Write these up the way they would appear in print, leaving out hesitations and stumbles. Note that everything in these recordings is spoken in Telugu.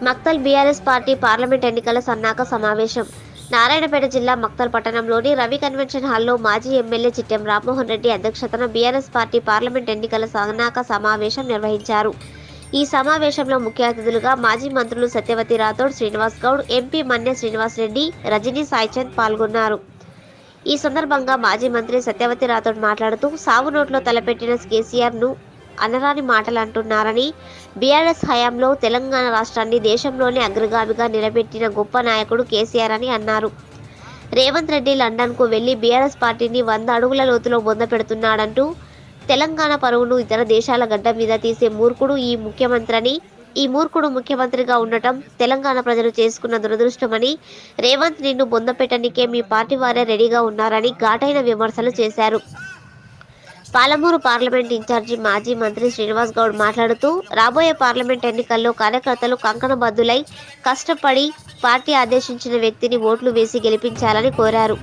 మక్తల్ బీఆర్ఎస్ పార్టీ పార్లమెంట్ ఎన్నికల సన్నాహక సమావేశం నారాయణపేట జిల్లా మక్తల్ పట్టణంలోని రవి కన్వెన్షన్ హాల్లో మాజీ ఎమ్మెల్యే చిట్టెం రామ్మోహన్ రెడ్డి అధ్యక్షతన బీఆర్ఎస్ పార్టీ పార్లమెంట్ ఎన్నికల సన్నాహక సమావేశం నిర్వహించారు. ఈ సమావేశంలో ముఖ్య అతిథులుగా మాజీ మంత్రులు సత్యవతి రాథోడ్, శ్రీనివాస్ గౌడ్, ఎంపీ మన్య శ్రీనివాస్ రెడ్డి, రజనీ సాయిచంద్ పాల్గొన్నారు. ఈ సందర్భంగా మాజీ మంత్రి సత్యవతి రాథోడ్ మాట్లాడుతూ సాగు నోట్లో తలపెట్టిన కేసీఆర్ను అనరాని మాటలు అంటున్నారని, బీఆర్ఎస్ హయాంలో తెలంగాణ రాష్ట్రాన్ని దేశంలోనే అగ్రగామిగా నిలబెట్టిన గొప్ప నాయకుడు కేసీఆర్ అని అన్నారు. రేవంత్ రెడ్డి లండన్కు వెళ్లి బీఆర్ఎస్ పార్టీని 100 అడుగుల లోతులో బొంద పెడుతున్నాడంటూ తెలంగాణ పరువును ఇతర దేశాల గడ్డ మీద తీసే మూర్ఖుడు ఈ మూర్ఖుడు ముఖ్యమంత్రిగా ఉండటం తెలంగాణ ప్రజలు చేసుకున్న దురదృష్టమని, రేవంత్ నిన్ను బొంద పెట్టనికే మీ పార్టీ వారే రెడీగా ఉన్నారని ఘాటైన విమర్శలు చేశారు. పాలమూరు పార్లమెంట్ ఇన్ఛార్జి మాజీ మంత్రి శ్రీనివాస్ గౌడ్ మాట్లాడుతూ రాబోయే పార్లమెంట్ ఎన్నికల్లో కార్యకర్తలు కంకణబద్దులై కష్టపడి పార్టీ ఆదేశించిన వ్యక్తిని ఓట్లు వేసి గెలిపించాలని కోరారు.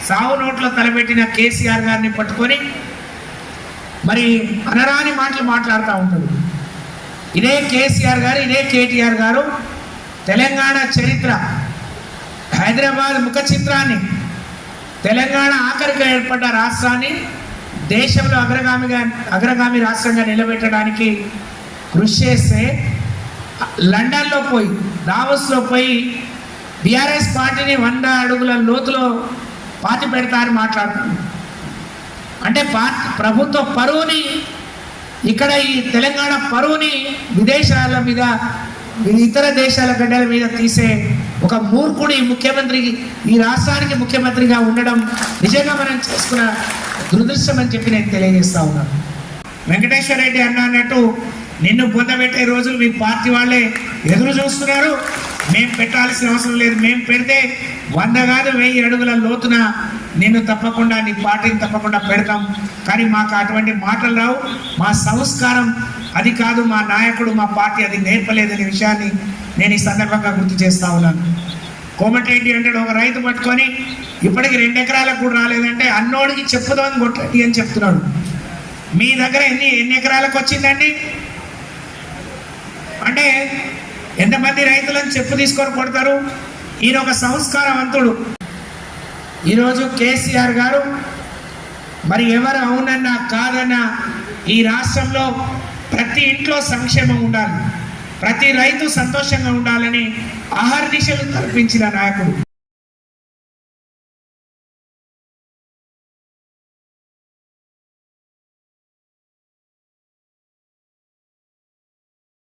సాగు నోట్లో తలపెట్టిన కేసీఆర్ గారిని పట్టుకొని మరి అనరాని మాటలు మాట్లాడుతూ ఉంటాడు. ఇదే కేసీఆర్ గారు, ఇదే కేటీఆర్ గారు తెలంగాణ చరిత్ర, హైదరాబాద్ ముఖ తెలంగాణ ఆఖరిగా ఏర్పడ్డ రాష్ట్రాన్ని దేశంలో అగ్రగామి రాష్ట్రంగా నిలబెట్టడానికి కృషి చేస్తే లండన్లో పోయి, దావోస్లో పోయి బీఆర్ఎస్ పార్టీని 100 అడుగుల లోతులో పాతి పెడతారని మాట్లాడుతున్నారు. అంటే ప్రభుత్వ పరువుని, ఇక్కడ ఈ తెలంగాణ పరువుని విదేశాల మీద, ఇతర దేశాల గడ్డల మీద తీసే ఒక మూర్ఖుడి ముఖ్యమంత్రికి, ఈ రాష్ట్రానికి ముఖ్యమంత్రిగా ఉండడం నిజంగా మనం చేసుకున్న దురదృష్టం అని చెప్పి నేను తెలియజేస్తా ఉన్నాను. వెంకటేశ్వర రెడ్డి అన్నట్టు నిన్ను పొందబెట్టే రోజులు మీ పార్టీ వాళ్ళే ఎదురు చూస్తున్నారు. మేము పెట్టాల్సిన అవసరం లేదు. మేము పెడితే 100 కాదు 1000 అడుగుల లోతున నిన్ను తప్పకుండా, నీ పార్టీని తప్పకుండా పెడతాం. కానీ మాకు అటువంటి మాటలు రావు. మా సంస్కారం అది కాదు, మా నాయకుడు, మా పార్టీ అది నేర్పలేదనే విషయాన్ని నేను ఈ సందర్భంగా గుర్తు చేస్తా ఉన్నాను. కోమటిరెడ్డి అంటాడు, ఒక రైతు పట్టుకొని ఇప్పటికి 2 ఎకరాలకు కూడా రాలేదంటే అన్నోడికి చెప్పుదామని కొట్టండి అని చెప్తున్నాడు. మీ దగ్గర ఎన్ని ఎకరాలకు వచ్చిందండి అంటే ఎంతమంది రైతులను చెప్పు తీసుకొని కొడతారు? ఈయన ఒక సంస్కారవంతుడు. ఈరోజు కేసీఆర్ గారు మరి ఎవరు అవునన్నా కాదన్నా ఈ రాష్ట్రంలో ప్రతి ఇంట్లో సంక్షేమం ఉండాలి, ప్రతి రైతు సంతోషంగా ఉండాలని అహర్నిశలు కల్పించిన నాయకుడు.